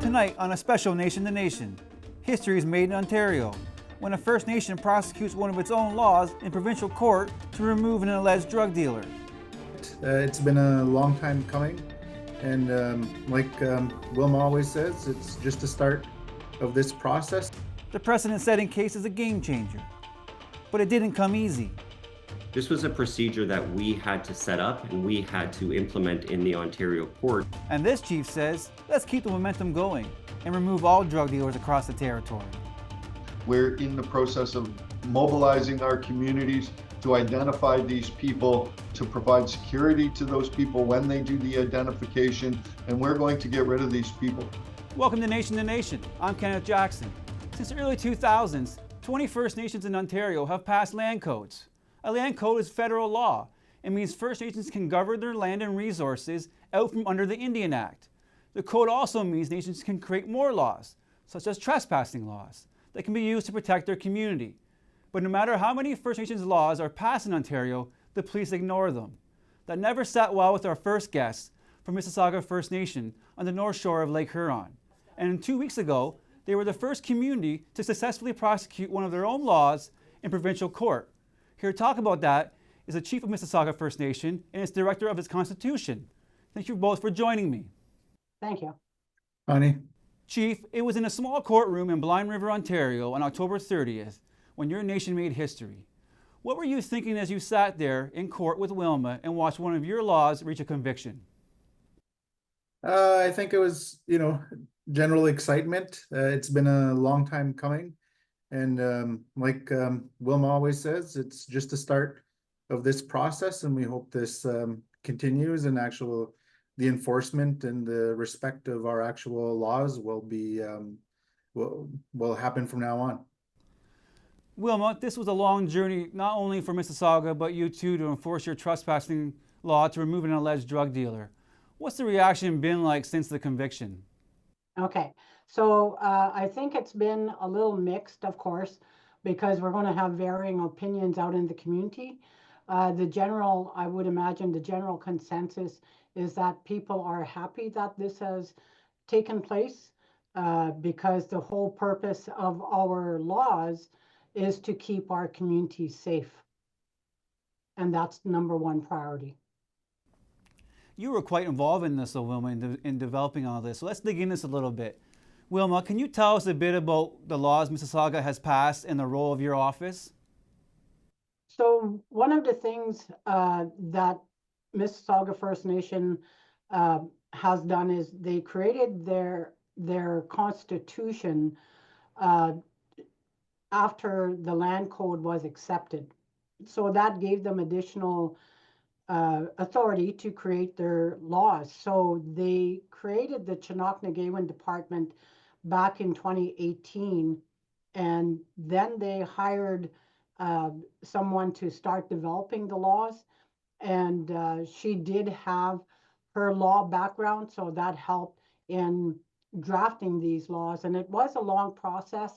Tonight on a special Nation to Nation, history is made in Ontario when a First Nation prosecutes one of its own laws in provincial court to remove an alleged drug dealer. It's been a long time coming, and like Wilma always says, it's just the start of this process. The precedent-setting case is a game changer, but it didn't come easy. This was a procedure that we had to set up and we had to implement in the Ontario court. And this chief says, let's keep the momentum going and remove all drug dealers across the territory. We're in the process of mobilizing our communities to identify these people, to provide security to those people when they do the identification, and we're going to get rid of these people. Welcome to Nation to Nation. I'm Kenneth Jackson. Since the early 2000s, 20 First Nations in Ontario have passed land codes. A land code is federal law. It means First Nations can govern their land and resources out from under the Indian Act. The code also means nations can create more laws, such as trespassing laws, that can be used to protect their community. But no matter how many First Nations laws are passed in Ontario, the police ignore them. That never sat well with our first guests from Mississauga First Nation on the north shore of Lake Huron. And 2 weeks ago, they were the first community to successfully prosecute one of their own laws in provincial court. Here to talk about that is the Chief of Mississauga First Nation and its Director of its Constitution. Thank you both for joining me. Thank you. Honey. Chief, it was in a small courtroom in Blind River, Ontario on October 30th when your nation made history. What were you thinking as you sat there in court with Wilma and watched one of your laws reach a conviction? I think it was, general excitement. It's been a long time coming. And like Wilma always says, it's just the start of this process, and we hope this continues, and the enforcement and the respect of our actual laws will be will happen from now on. Wilma, this was a long journey, not only for Mississauga, but you too, to enforce your trespassing law to remove an alleged drug dealer. What's the reaction been like since the conviction? Okay, so I think it's been a little mixed, of course, because we're going to have varying opinions out in the community. I would imagine the general consensus is that people are happy that this has taken place because the whole purpose of our laws is to keep our communities safe. And that's number one priority. You were quite involved in this, Wilma, in developing all this. So let's dig in this a little bit. Wilma, can you tell us a bit about the laws Mississauga has passed and the role of your office? So one of the things that Mississauga First Nation has done is they created their constitution after the land code was accepted. So that gave them additional authority to create their laws. So they created the Chinook-Nagawin Department back in 2018, and then they hired someone to start developing the laws. And she did have her law background, so that helped in drafting these laws. And it was a long process.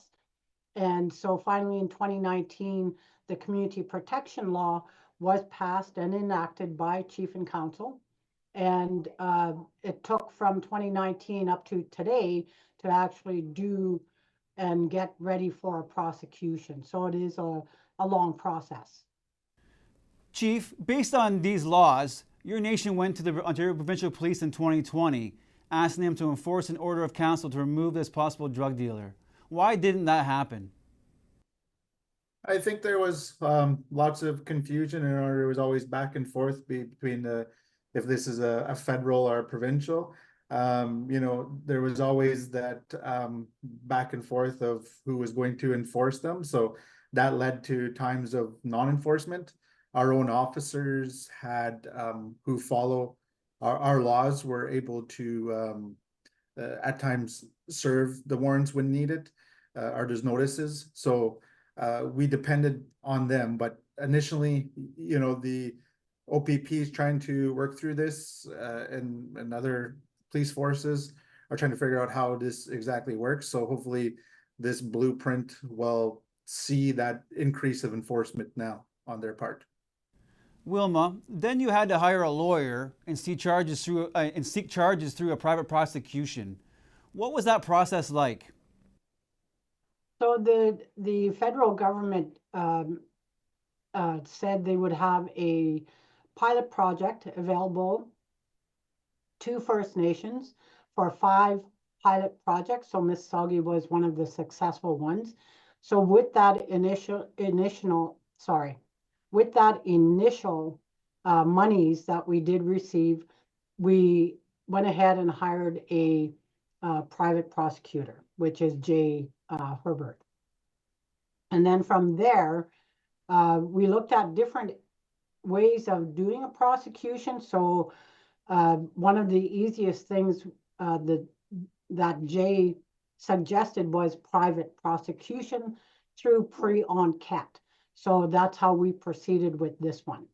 And so finally in 2019, the Community Protection Law was passed and enacted by Chief and Council. And it took from 2019 up to today to actually do and get ready for a prosecution. So it is a long process. Chief, based on these laws, your nation went to the Ontario Provincial Police in 2020, asking them to enforce an order of council to remove this possible drug dealer. Why didn't that happen? I think there was lots of confusion, and there was always back and forth between if this is a federal or a provincial. There was always that back and forth of who was going to enforce them. So that led to times of non-enforcement. Our own officers had who follow our laws were able to at times serve the warrants when needed, or there's notices. So we depended on them, but initially, the OPP is trying to work through this, and other police forces are trying to figure out how this exactly works. So hopefully this blueprint will see that increase of enforcement now. on their part. Wilma, then you had to hire a lawyer and seek charges through a private prosecution. What was that process like? So the federal government said they would have a pilot project available to First Nations for 5 pilot projects. So Mississauga was one of the successful ones. So with that initial monies that we did receive, we went ahead and hired a private prosecutor, which is Jay Herbert. And then from there, we looked at different ways of doing a prosecution. So one of the easiest things that Jay suggested was private prosecution through pre-enquête. So that's how we proceeded with this one.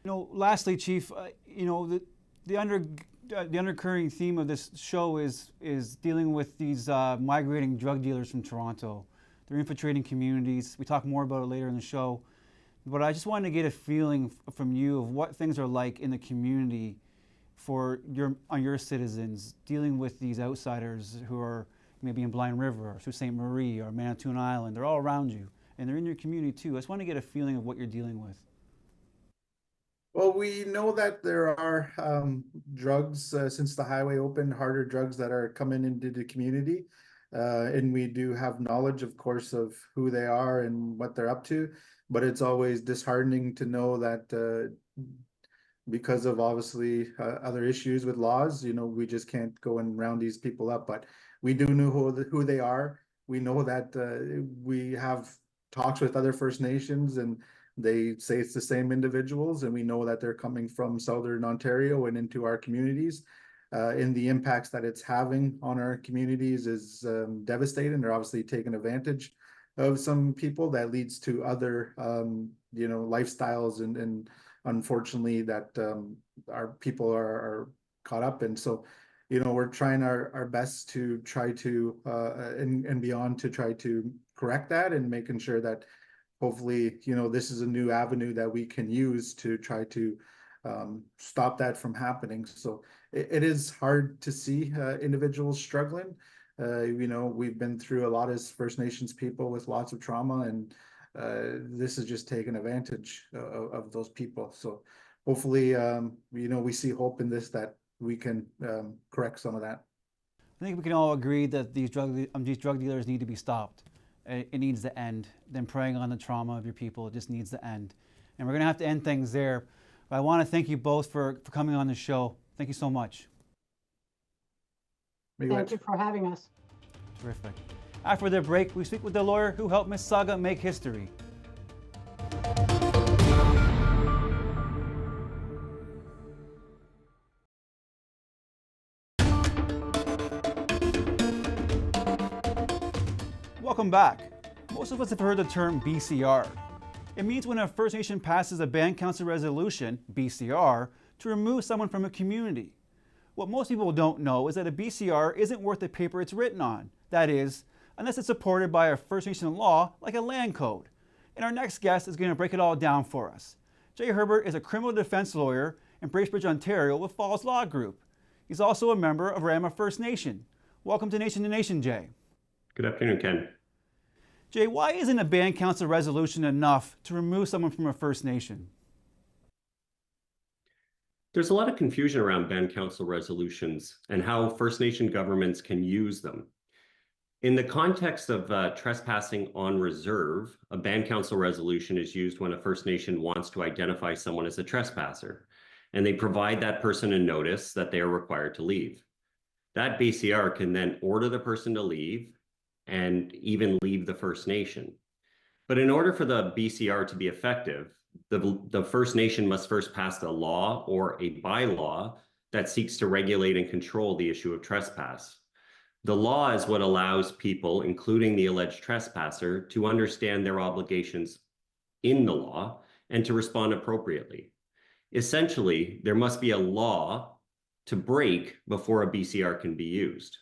Lastly, Chief, the undercurrent theme of this show is dealing with these migrating drug dealers from Toronto. They're infiltrating communities. We talk more about it later in the show. But I just wanted to get a feeling from you of what things are like in the community on your citizens, dealing with these outsiders who are maybe in Blind River or Sault Ste. Marie or Manitoulin Island. They're all around you, and they're in your community too. I just want to get a feeling of what you're dealing with. Well, we know that there are drugs since the highway opened, harder drugs that are coming into the community. And we do have knowledge, of course, of who they are and what they're up to. But it's always disheartening to know that because of obviously other issues with laws, we just can't go and round these people up. But we do know who they are. We know that we have talks with other First Nations, and they say it's the same individuals, and we know that they're coming from Southern Ontario and into our communities. And the impacts that it's having on our communities is devastating. They're obviously taking advantage of some people that leads to other, lifestyles and unfortunately that our people are caught up in. So, we're trying our best to try to and beyond to try to correct that and making sure that hopefully, this is a new avenue that we can use to try to stop that from happening. So it is hard to see individuals struggling. We've been through a lot as First Nations people with lots of trauma, and this is just taking advantage of those people. So hopefully, we see hope in this, that we can correct some of that. I think we can all agree that these drug dealers need to be stopped. It needs to end. Them preying on the trauma of your people, it just needs to end. And we're going to have to end things there. But I want to thank you both for coming on the show. Thank you so much. Thank you for having us. Terrific. After the break, we speak with the lawyer who helped Mississauga make history. Welcome back. Most of us have heard the term BCR. It means when a First Nation passes a Band Council resolution, BCR, to remove someone from a community. What most people don't know is that a BCR isn't worth the paper it's written on. That is, unless it's supported by a First Nation law like a land code. And our next guest is going to break it all down for us. Jay Herbert is a criminal defense lawyer in Bracebridge, Ontario with Falls Law Group. He's also a member of Rama First Nation. Welcome to Nation, Jay. Good afternoon, Ken. Jay, why isn't a Band Council resolution enough to remove someone from a First Nation? There's a lot of confusion around Band Council resolutions and how First Nation governments can use them. In the context of trespassing on reserve, a Band Council resolution is used when a First Nation wants to identify someone as a trespasser, and they provide that person a notice that they are required to leave. That BCR can then order the person to leave and even leave the First Nation. But in order for the BCR to be effective, the First Nation must first pass a law or a bylaw that seeks to regulate and control the issue of trespass. The law is what allows people, including the alleged trespasser, to understand their obligations in the law and to respond appropriately. Essentially, there must be a law to break before a BCR can be used.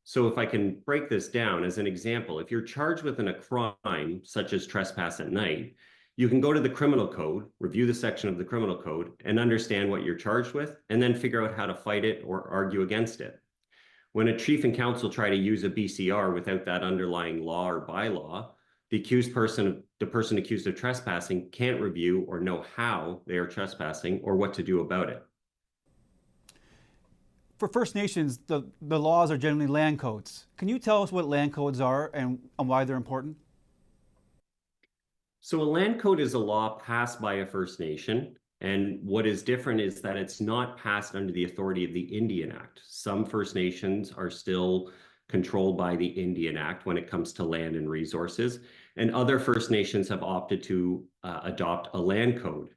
So if I can break this down as an example, if you're charged with a crime such as trespass at night, You can go to the criminal code, review the section of the criminal code, and understand what you're charged with, and then figure out how to fight it or argue against it. When a chief and counsel try to use a BCR without that underlying law or bylaw, the person accused of trespassing can't review or know how they are trespassing or what to do about it. For First Nations, the laws are generally land codes. Can you tell us what land codes are and why they're important? So a land code is a law passed by a First Nation. And what is different is that it's not passed under the authority of the Indian Act. Some First Nations are still controlled by the Indian Act when it comes to land and resources, and other First Nations have opted to adopt a land code.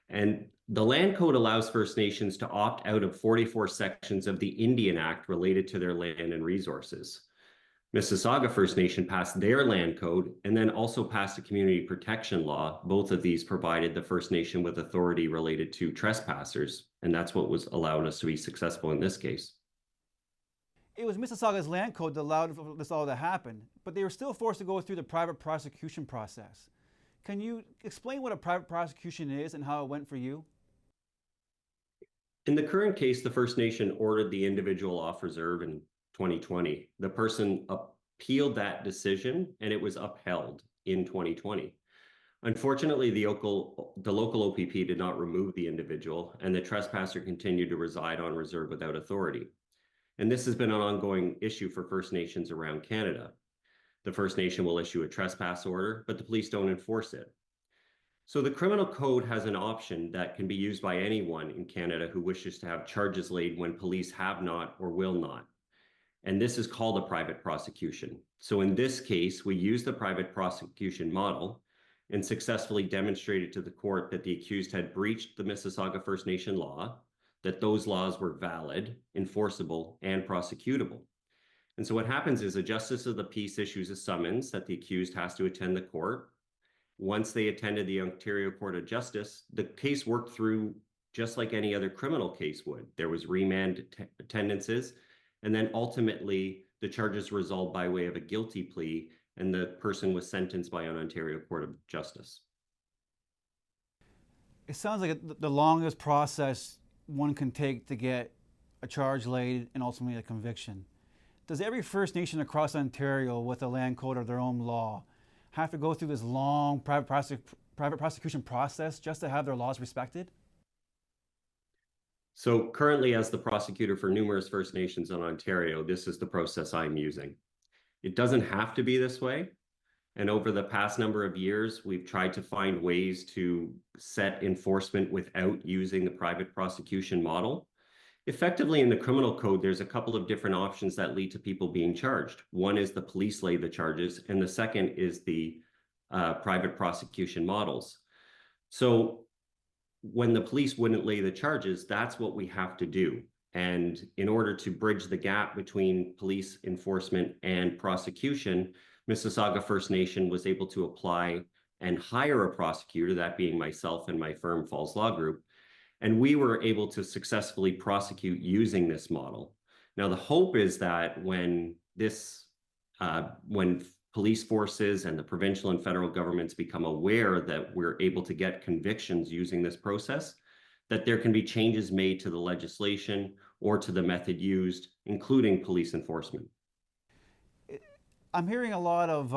And the land code allows First Nations to opt out of 44 sections of the Indian Act related to their land and resources. Mississauga First Nation passed their land code and then also passed a community protection law. Both of these provided the First Nation with authority related to trespassers, and that's what was allowed us to be successful in this case. It was Mississauga's land code that allowed this all to happen, but they were still forced to go through the private prosecution process. Can you explain what a private prosecution is and how it went for you? In the current case, the First Nation ordered the individual off reserve in 2020. The person appealed that decision and it was upheld in 2020. Unfortunately, the local OPP did not remove the individual and the trespasser continued to reside on reserve without authority. And this has been an ongoing issue for First Nations around Canada. The First Nation will issue a trespass order, but the police don't enforce it. So the criminal code has an option that can be used by anyone in Canada who wishes to have charges laid when police have not or will not. And this is called a private prosecution. So in this case, we use the private prosecution model and successfully demonstrated to the court that the accused had breached the Mississauga First Nation law, that those laws were valid, enforceable, and prosecutable. And so what happens is a justice of the peace issues a summons that the accused has to attend the court. Once they attended the Ontario Court of Justice, the case worked through just like any other criminal case would. There was remand attendances, and then ultimately the charges were resolved by way of a guilty plea, and the person was sentenced by an Ontario Court of Justice. It sounds like the longest process one can take to get a charge laid and ultimately a conviction. Does every First Nation across Ontario with a land code or their own law have to go through this long private prosecution process just to have their laws respected? So currently, as the prosecutor for numerous First Nations in Ontario, this is the process I'm using. It doesn't have to be this way. And over the past number of years, we've tried to find ways to set enforcement without using the private prosecution model. Effectively, in the criminal code, there's a couple of different options that lead to people being charged. One is the police lay the charges, and the second is the private prosecution models. So when the police wouldn't lay the charges, that's what we have to do. And in order to bridge the gap between police enforcement and prosecution, Mississauga First Nation was able to apply and hire a prosecutor, that being myself and my firm, Falls Law Group. And we were able to successfully prosecute using this model. Now, the hope is that when police forces and the provincial and federal governments become aware that we're able to get convictions using this process, that there can be changes made to the legislation or to the method used, including police enforcement. I'm hearing a lot of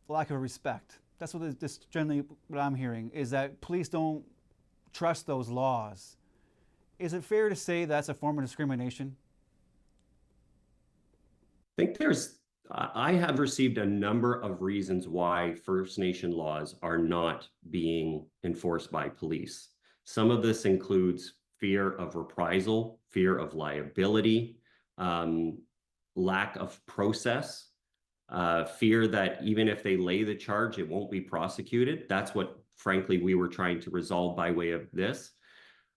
lack of respect. That's what this generally what I'm hearing is that police don't trust those laws. Is it fair to say that's a form of discrimination? I have received a number of reasons why First Nation laws are not being enforced by police. Some of this includes fear of reprisal, fear of liability, lack of process, fear that even if they lay the charge, it won't be prosecuted. That's what, frankly, we were trying to resolve by way of this.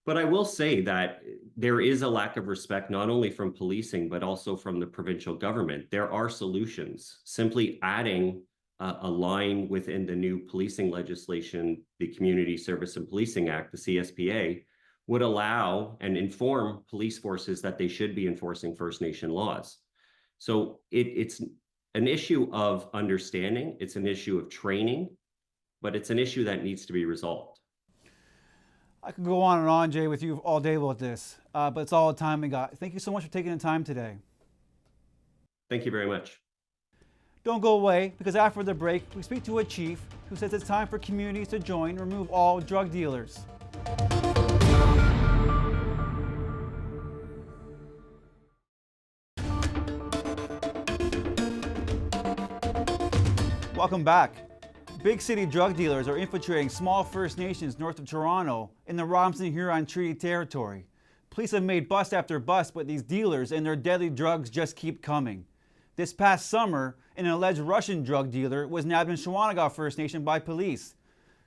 But I will say that there is a lack of respect, not only from policing, but also from the provincial government. There are solutions. Simply adding a line within the new policing legislation, the Community Service and Policing Act, the CSPA, would allow and inform police forces that they should be enforcing First Nation laws. So it's an issue of understanding. It's an issue of training. but it's an issue that needs to be resolved. I could go on and on, Jay, with you all day about this, but it's all the time we got. Thank you so much for taking the time today. Thank you very much. Don't go away, because after the break, we speak to a chief who says it's time for communities to join and remove all drug dealers. Welcome back. Big city drug dealers are infiltrating small First Nations north of Toronto in the Robinson-Huron Treaty Territory. Police have made bust after bust, but these dealers and their deadly drugs just keep coming. This past summer, an alleged Russian drug dealer was nabbed in Shawanaga First Nation by police.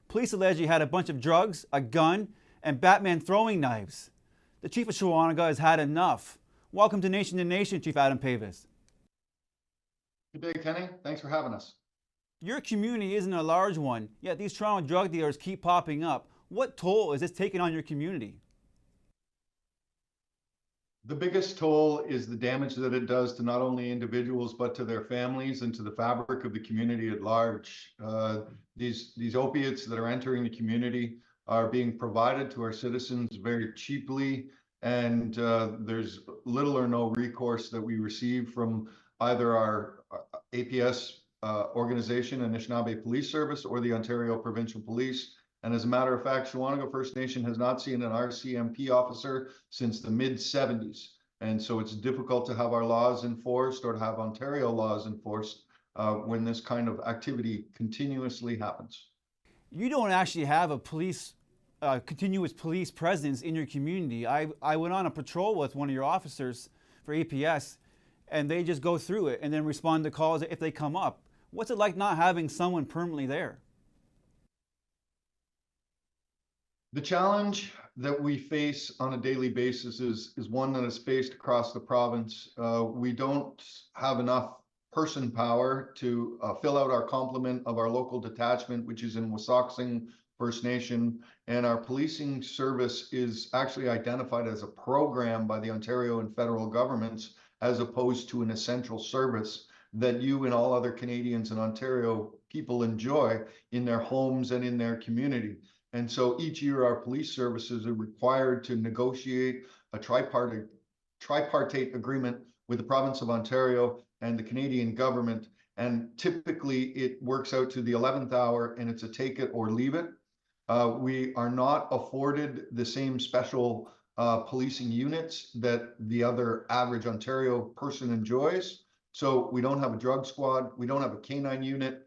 Police allege he had a bunch of drugs, a gun, and Batman throwing knives. The chief of Shawanaga has had enough. Welcome to Nation to Nation, Chief Adam Pavis. Good day, Kenny. Thanks for having us. Your community isn't a large one, yet these Toronto drug dealers keep popping up. What toll is this taking on your community? The biggest toll is the damage that it does to not only individuals, but to their families and to the fabric of the community at large. These opiates that are entering the community are being provided to our citizens very cheaply, and there's little or no recourse that we receive from either our APS organization, Anishinaabe Police Service, or the Ontario Provincial Police. And as a matter of fact, Shawanaga First Nation has not seen an RCMP officer since the mid-70s. And so it's difficult to have our laws enforced or to have Ontario laws enforced when this kind of activity continuously happens. You don't actually have a continuous police presence in your community. I went on a patrol with one of your officers for APS, and they just go through it and then respond to calls if they come up. What's it like not having someone permanently there? The challenge that we face on a daily basis is one that is faced across the province. We don't have enough person power to fill out our complement of our local detachment, which is in Wissahickon First Nation. And our policing service is actually identified as a program by the Ontario and federal governments, as opposed to an essential service that you and all other Canadians and Ontario people enjoy in their homes and in their community. And so each year our police services are required to negotiate a tripartite agreement with the province of Ontario and the Canadian government. And typically it works out to the 11th hour, and it's a take it or leave it. We are not afforded the same special policing units that the other average Ontario person enjoys. So we don't have a drug squad, we don't have a canine unit,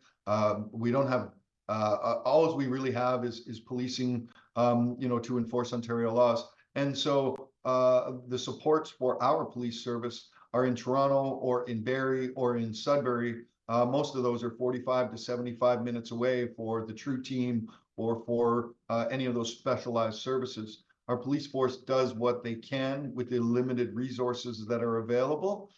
we don't have, all we really have is policing, to enforce Ontario laws. And so the supports for our police service are in Toronto or in Barrie or in Sudbury. Most of those are 45 to 75 minutes away for the TRU team or for any of those specialized services. Our police force does what they can with the limited resources that are available.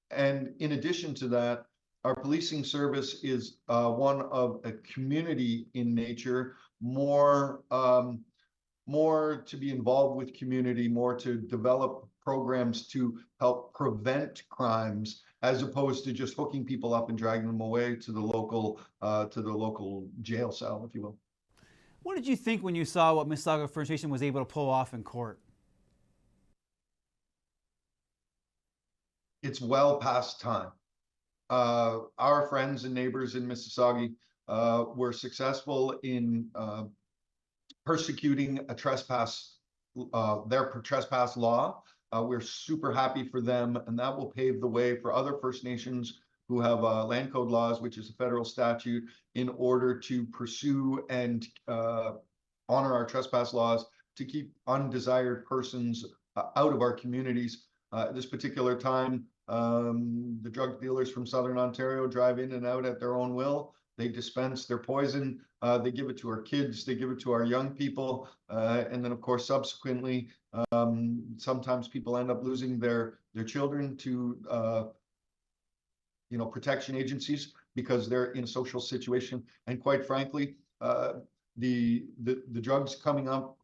And in addition to that, our policing service is one of a community in nature, more to be involved with community, more to develop programs to help prevent crimes, as opposed to just hooking people up and dragging them away to the local jail cell, if you will. What did you think when you saw what Mississauga First Nation was able to pull off in court? It's well past time. Our friends and neighbors in Mississauga were successful in persecuting their trespass law. We're super happy for them, and that will pave the way for other First Nations who have land code laws, which is a federal statute, in order to pursue and honor our trespass laws to keep undesired persons out of our communities. At this particular time, the drug dealers from Southern Ontario drive in and out at their own will. They dispense their poison. They give it to our kids. They give it to our young people. And then, of course, subsequently, sometimes people end up losing their children to protection agencies because they're in a social situation. And quite frankly, the drugs coming up,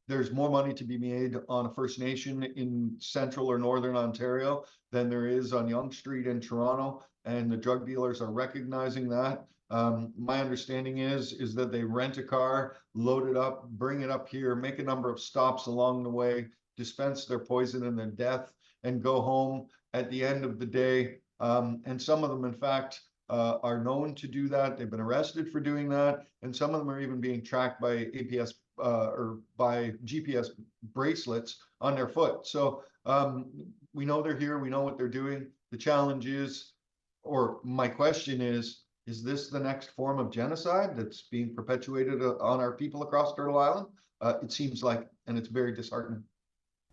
there's more money to be made on a First Nation in central or northern Ontario than there is on Yonge Street in Toronto. And the drug dealers are recognizing that. My understanding is that they rent a car, load it up, bring it up here, make a number of stops along the way, dispense their poison and their death, and go home at the end of the day. And some of them, in fact, are known to do that. They've been arrested for doing that, and some of them are even being tracked by APS or by GPS bracelets on their foot. So we know they're here. We know what they're doing. The challenge is, or my question is this the next form of genocide that's being perpetuated on our people across Turtle Island? It seems like, and it's very disheartening.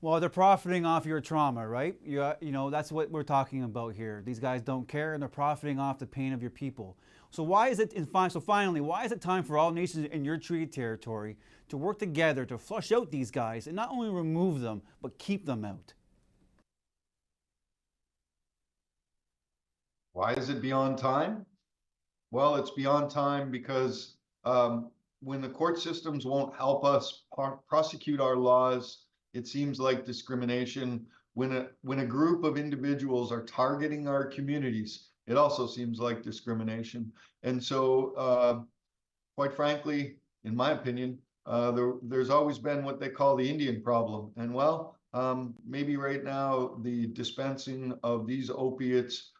Well, they're profiting off your trauma, right? You know, that's what we're talking about here. These guys don't care, and they're profiting off the pain of your people. So why is it, so finally, why is it time for all nations in your treaty territory to work together to flush out these guys and not only remove them, but keep them out? Why is it beyond time? Well, it's beyond time because when the court systems won't help us prosecute our laws, it seems like discrimination. When a group of individuals are targeting our communities, it also seems like discrimination. And so, quite frankly, in my opinion, there's always been what they call the Indian problem. And well, maybe right now the dispensing of these opiates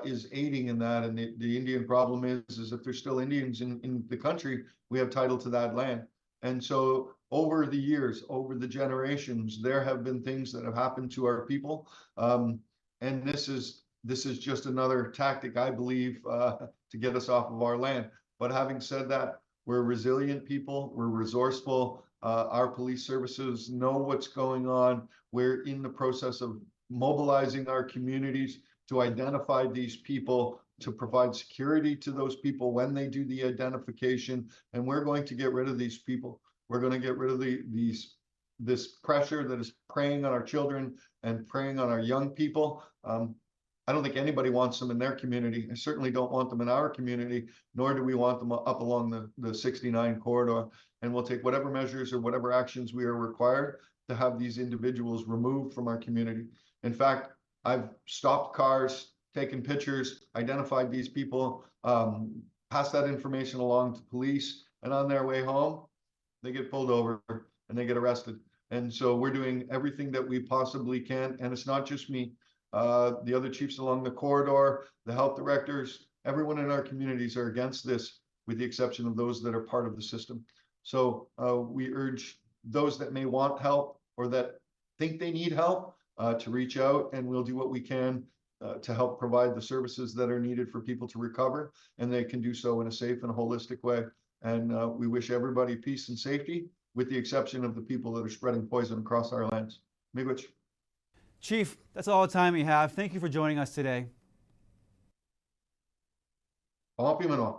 is aiding in that. And the Indian problem is if there's still Indians in the country, we have title to that land. And so over the years, over the generations, there have been things that have happened to our people. And this is just another tactic, I believe, to get us off of our land. But having said that, we're resilient people, we're resourceful. Our police services know what's going on. We're in the process of mobilizing our communities to identify these people, to provide security to those people when they do the identification. And we're going to get rid of these people. We're going to get rid of this pressure that is preying on our children and preying on our young people. I don't think anybody wants them in their community. I certainly don't want them in our community, nor do we want them up along the 69 corridor. And we'll take whatever measures or whatever actions we are required to have these individuals removed from our community. In fact, I've stopped cars, taken pictures, identified these people, passed that information along to police, and on their way home, they get pulled over and they get arrested. And so we're doing everything that we possibly can. And it's not just me. The other chiefs along the corridor, the health directors, everyone in our communities are against this, with the exception of those that are part of the system. So we urge those that may want help or that think they need help to reach out, and we'll do what we can to help provide the services that are needed for people to recover, and they can do so in a safe and holistic way. And we wish everybody peace and safety, with the exception of the people that are spreading poison across our lands. Miigwech. Chief, that's all the time we have. Thank you for joining us today. And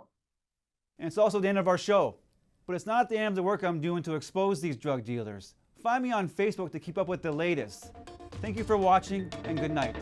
it's also the end of our show. But it's not the end of the work I'm doing to expose these drug dealers. Find me on Facebook to keep up with the latest. Thank you for watching, and good night.